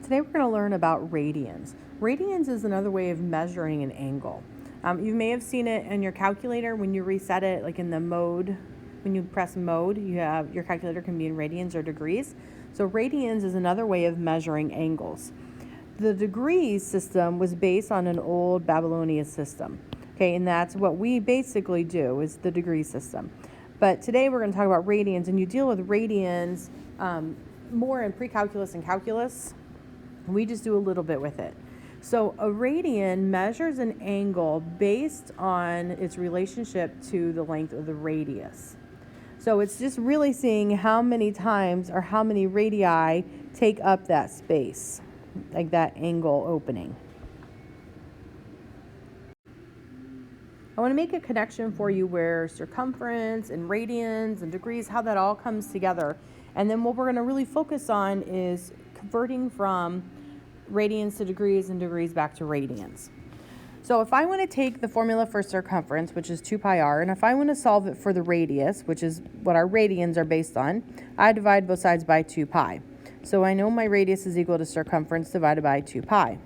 Today we're going to learn about radians. Radians is another way of measuring an angle. You may have seen it in your calculator when you reset it, like in the mode. When you press mode, your calculator can be in radians or degrees. So radians is another way of measuring angles. The degrees system was based on an old Babylonian system. Okay, and that's what we basically do is the degree system. But today we're going to talk about radians, and you deal with radians more in pre-calculus and calculus. We just do a little bit with it. So a radian measures an angle based on its relationship to the length of the radius. So it's just really seeing how many times or how many radii take up that space, like that angle opening. I want to make a connection for you where circumference and radians and degrees, how that all comes together. And then what we're going to really focus on is converting from radians to degrees and degrees back to radians. So if I want to take the formula for circumference, which is 2 pi r, and if I want to solve it for the radius, which is what our radians are based on, I divide both sides by 2 pi. So I know my radius is equal to circumference divided by 2 pi.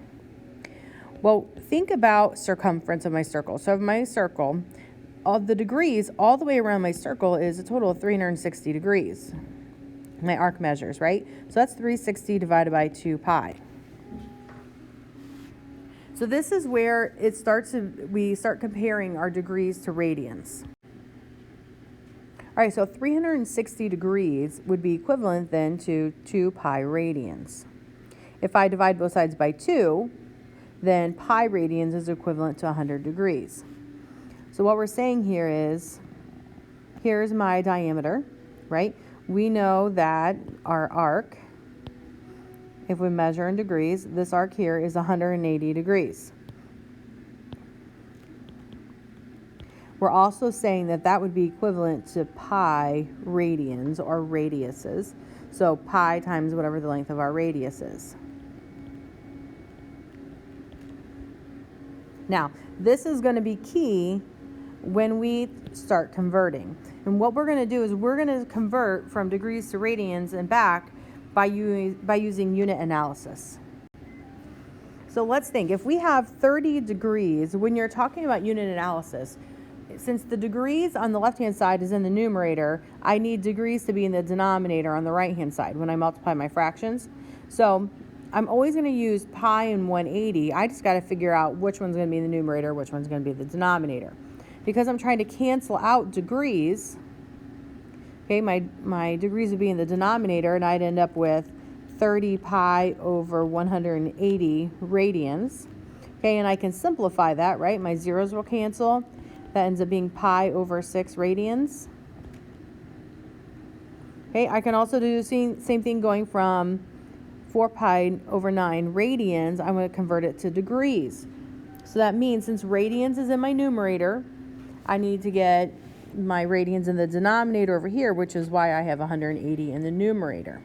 Well, think about circumference of my circle. So of my circle, all the degrees all the way around my circle is a total of 360 degrees. My arc measures, right? So that's 360 divided by 2 pi. So this is where we start comparing our degrees to radians. All right, so 360 degrees would be equivalent then to 2 pi radians. If I divide both sides by 2, then pi radians is equivalent to 100 degrees. So what we're saying here is, here's my diameter, right? We know that our arc, if we measure in degrees, this arc here is 180 degrees. We're also saying that that would be equivalent to pi radians or radiuses. So pi times whatever the length of our radius is. Now, this is going to be key when we start converting. And what we're going to do is we're going to convert from degrees to radians and back by using unit analysis. So let's think, if we have 30 degrees, when you're talking about unit analysis, since the degrees on the left-hand side is in the numerator, I need degrees to be in the denominator on the right-hand side when I multiply my fractions. So I'm always going to use pi and 180. I just got to figure out which one's going to be in the numerator, which one's going to be the denominator. Because I'm trying to cancel out degrees, okay, my degrees would be in the denominator, and I'd end up with 30 pi over 180 radians. Okay, and I can simplify that, right? My zeros will cancel. That ends up being pi over 6 radians. Okay, I can also do the same thing going from 4 pi over 9 radians. I'm going to convert it to degrees. So that means since radians is in my numerator, I need to get my radians in the denominator over here, which is why I have 180 in the numerator.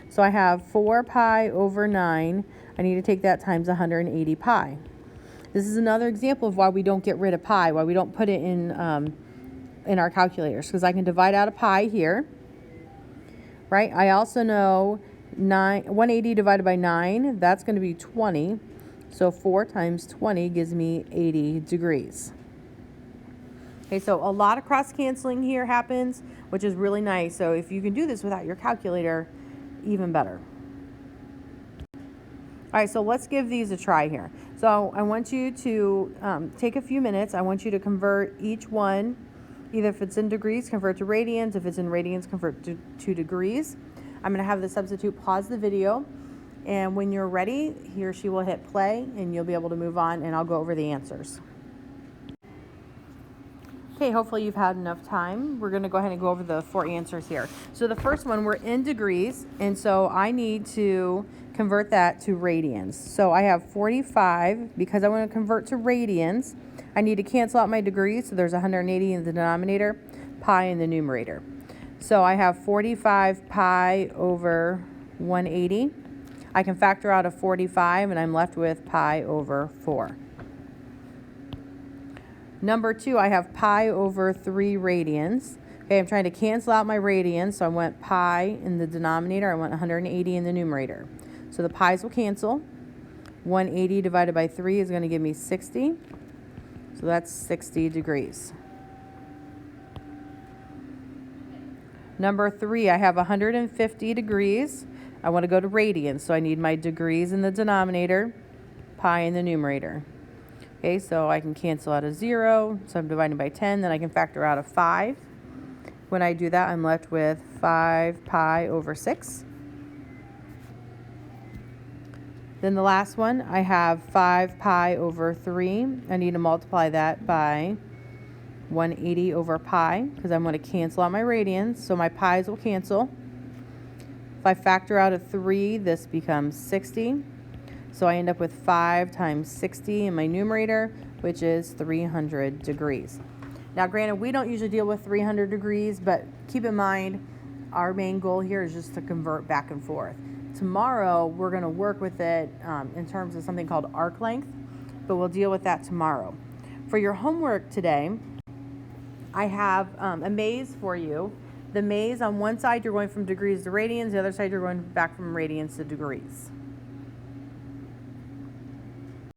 So I have 4 pi over 9. I need to take that times 180 pi. This is another example of why we don't get rid of pi, why we don't put it in our calculators, because I can divide out a pi here, right? I also know 180 divided by 9, that's going to be 20. So 4 times 20 gives me 80 degrees. Okay, so a lot of cross-canceling here happens, which is really nice. So if you can do this without your calculator, even better. All right, so let's give these a try here. So I want you to take a few minutes. I want you to convert each one, either if it's in degrees, convert to radians. If it's in radians, convert to degrees. I'm going to have the substitute pause the video. And when you're ready, he or she will hit play, and you'll be able to move on, and I'll go over the answers. Okay, hopefully you've had enough time. We're going to go ahead and go over the 4 answers here. So the first one, we're in degrees, and so I need to convert that to radians. So I have 45. Because I want to convert to radians, I need to cancel out my degrees, so there's 180 in the denominator, pi in the numerator. So I have 45 pi over 180. I can factor out a 45, and I'm left with pi over 4. Number 2, I have pi over 3 radians. Okay, I'm trying to cancel out my radians, so I went pi in the denominator, I went 180 in the numerator. So the pi's will cancel. 180 divided by 3 is going to give me 60. So that's 60 degrees. Number 3, I have 150 degrees. I want to go to radians, so I need my degrees in the denominator, pi in the numerator. Okay, so I can cancel out a 0, so I'm dividing by 10, then I can factor out a 5. When I do that, I'm left with 5 pi over 6. Then the last one, I have 5 pi over 3. I need to multiply that by 180 over pi, because I'm going to cancel out my radians, so my pi's will cancel. If I factor out a 3, this becomes 60. So I end up with 5 times 60 in my numerator, which is 300 degrees. Now, granted, we don't usually deal with 300 degrees, but keep in mind, our main goal here is just to convert back and forth. Tomorrow, we're going to work with it in terms of something called arc length, but we'll deal with that tomorrow. For your homework today, I have a maze for you. The maze, on one side, you're going from degrees to radians. The other side, you're going back from radians to degrees.